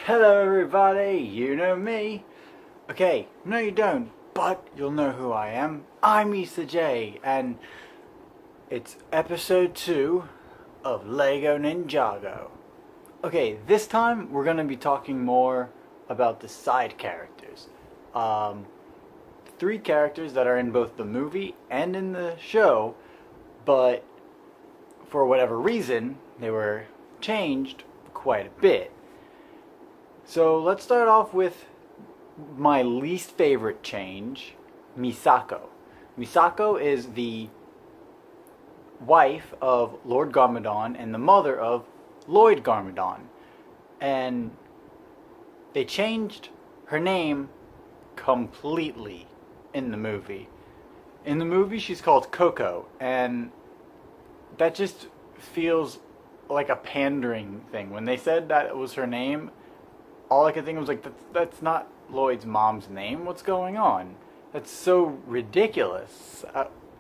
Hello everybody, you know me. Okay, no you don't, but you'll know who I am. I'm Issa J, and it's episode 2 of Lego Ninjago. Okay, this time we're going to be talking more about the side characters. 3 characters that are in both the movie and in the show, but for whatever reason, they were changed quite a bit. So let's start off with my least favorite change, Misako. Misako is the wife of Lord Garmadon and the mother of Lloyd Garmadon. And they changed her name completely in the movie. In the movie, she's called Coco, and that just feels like a pandering thing. When they said that it was her name, all I could think was like, that's not Lloyd's mom's name. What's going on? That's so ridiculous.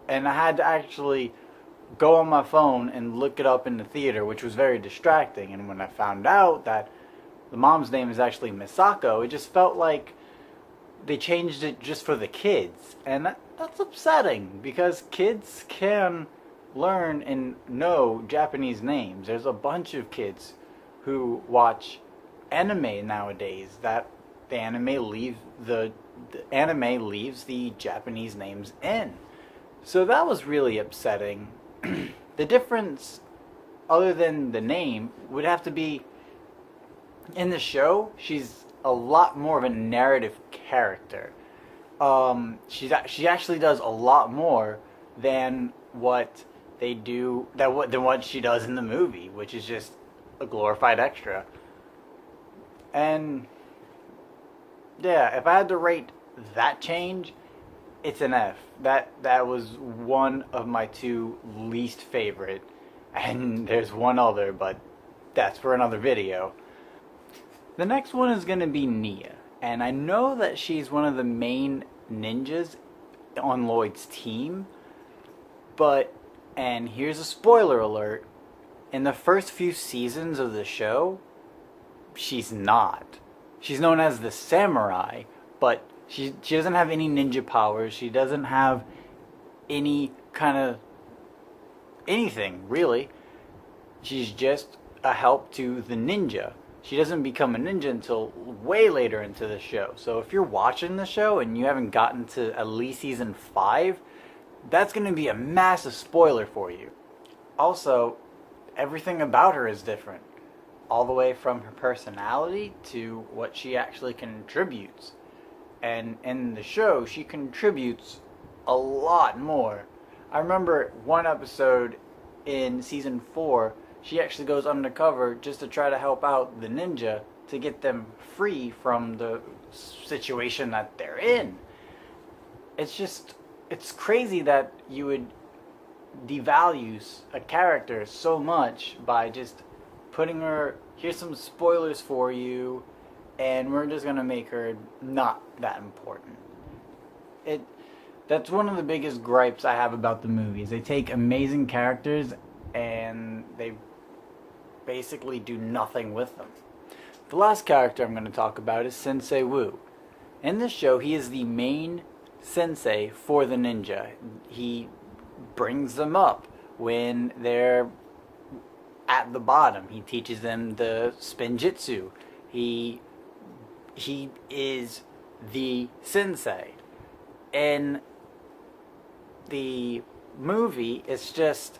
And I had to actually go on my phone and look it up in the theater, which was very distracting. And when I found out that the mom's name is actually Misako, it just felt like they changed it just for the kids. And that's upsetting, because kids can learn and know Japanese names. There's a bunch of kids who watch anime nowadays that the anime leaves the Japanese names in. So that was really upsetting. The difference, other than the name, would have to be in the show. She's a lot more of a narrative character. She actually does a lot more than what they do than what she does in the movie, which is just a glorified extra. And yeah, if I had to rate that change, it's an F. That was one of my 2 least favorite. And there's one other, but that's for another video. The next one is going to be Nia. And I know that she's one of the main ninjas on Lloyd's team. But, and here's a spoiler alert, in the first few seasons of the show, she's not. She's known as the samurai, but she doesn't have any ninja powers. She doesn't have any kind of anything, really. She's just a help to the ninja. She doesn't become a ninja until way later into the show. So if you're watching the show and you haven't gotten to at least season 5, that's going to be a massive spoiler for you. Also, everything about her is different. All the way from her personality to what she actually contributes. And in the show, she contributes a lot more. I remember one episode in season 4, she actually goes undercover just to try to help out the ninja to get them free from the situation that they're in. It's crazy that you would devalue a character so much by just putting her, here's some spoilers for you, and we're just gonna make her not that important. That's one of the biggest gripes I have about the movies. They take amazing characters and they basically do nothing with them. The last character I'm going to talk about is Sensei Wu. In this show, he is the main sensei for the ninja. He brings them up when they're at the bottom. He teaches them the spin jitsu. He is the sensei. In the movie, it's just,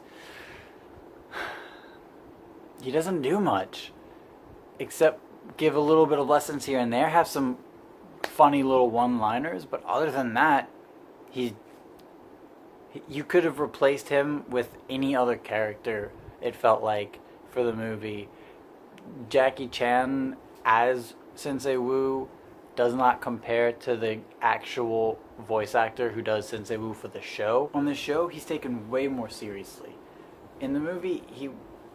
he doesn't do much except give a little bit of lessons here and there, have some funny little one-liners, but other than that, you could have replaced him with any other character, it felt like, for the movie. Jackie Chan as Sensei Wu does not compare to the actual voice actor who does Sensei Wu for the show. On the show, he's taken way more seriously. In the movie, he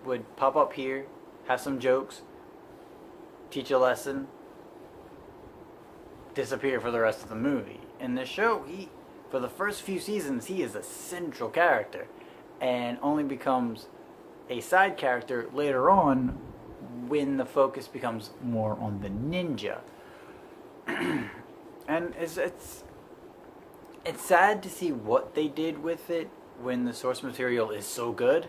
would pop up here, have some jokes, teach a lesson, disappear for the rest of the movie. In the show, for the first few seasons, he is a central character and only becomes a side character later on when the focus becomes more on the ninja. And it's sad to see what they did with it when the source material is so good,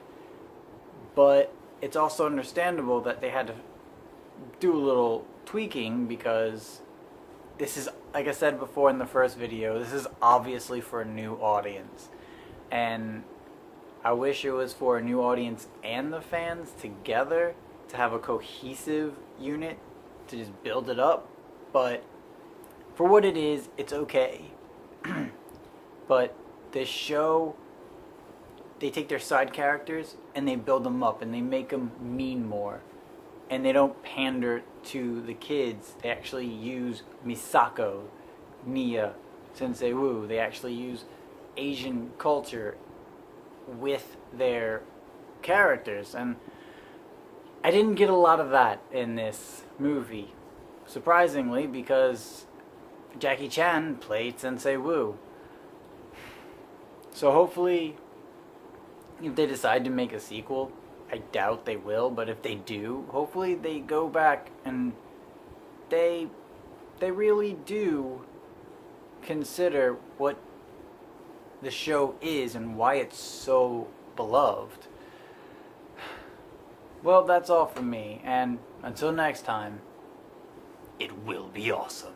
but it's also understandable that they had to do a little tweaking, because this is, like I said before in the first video, this is obviously for a new audience, and I wish it was for a new audience and the fans together to have a cohesive unit to just build it up, but for what it is, it's okay. But this show, they take their side characters and they build them up and they make them mean more. And they don't pander to the kids. They actually use Misako, Nia, Sensei Wu. They actually use Asian culture with their characters. And I didn't get a lot of that in this movie. Surprisingly, because Jackie Chan played Sensei Wu. So hopefully, if they decide to make a sequel, I doubt they will, but if they do, hopefully they go back and they really do consider what the show is and why it's so beloved. Well, that's all from me, and until next time, it will be awesome.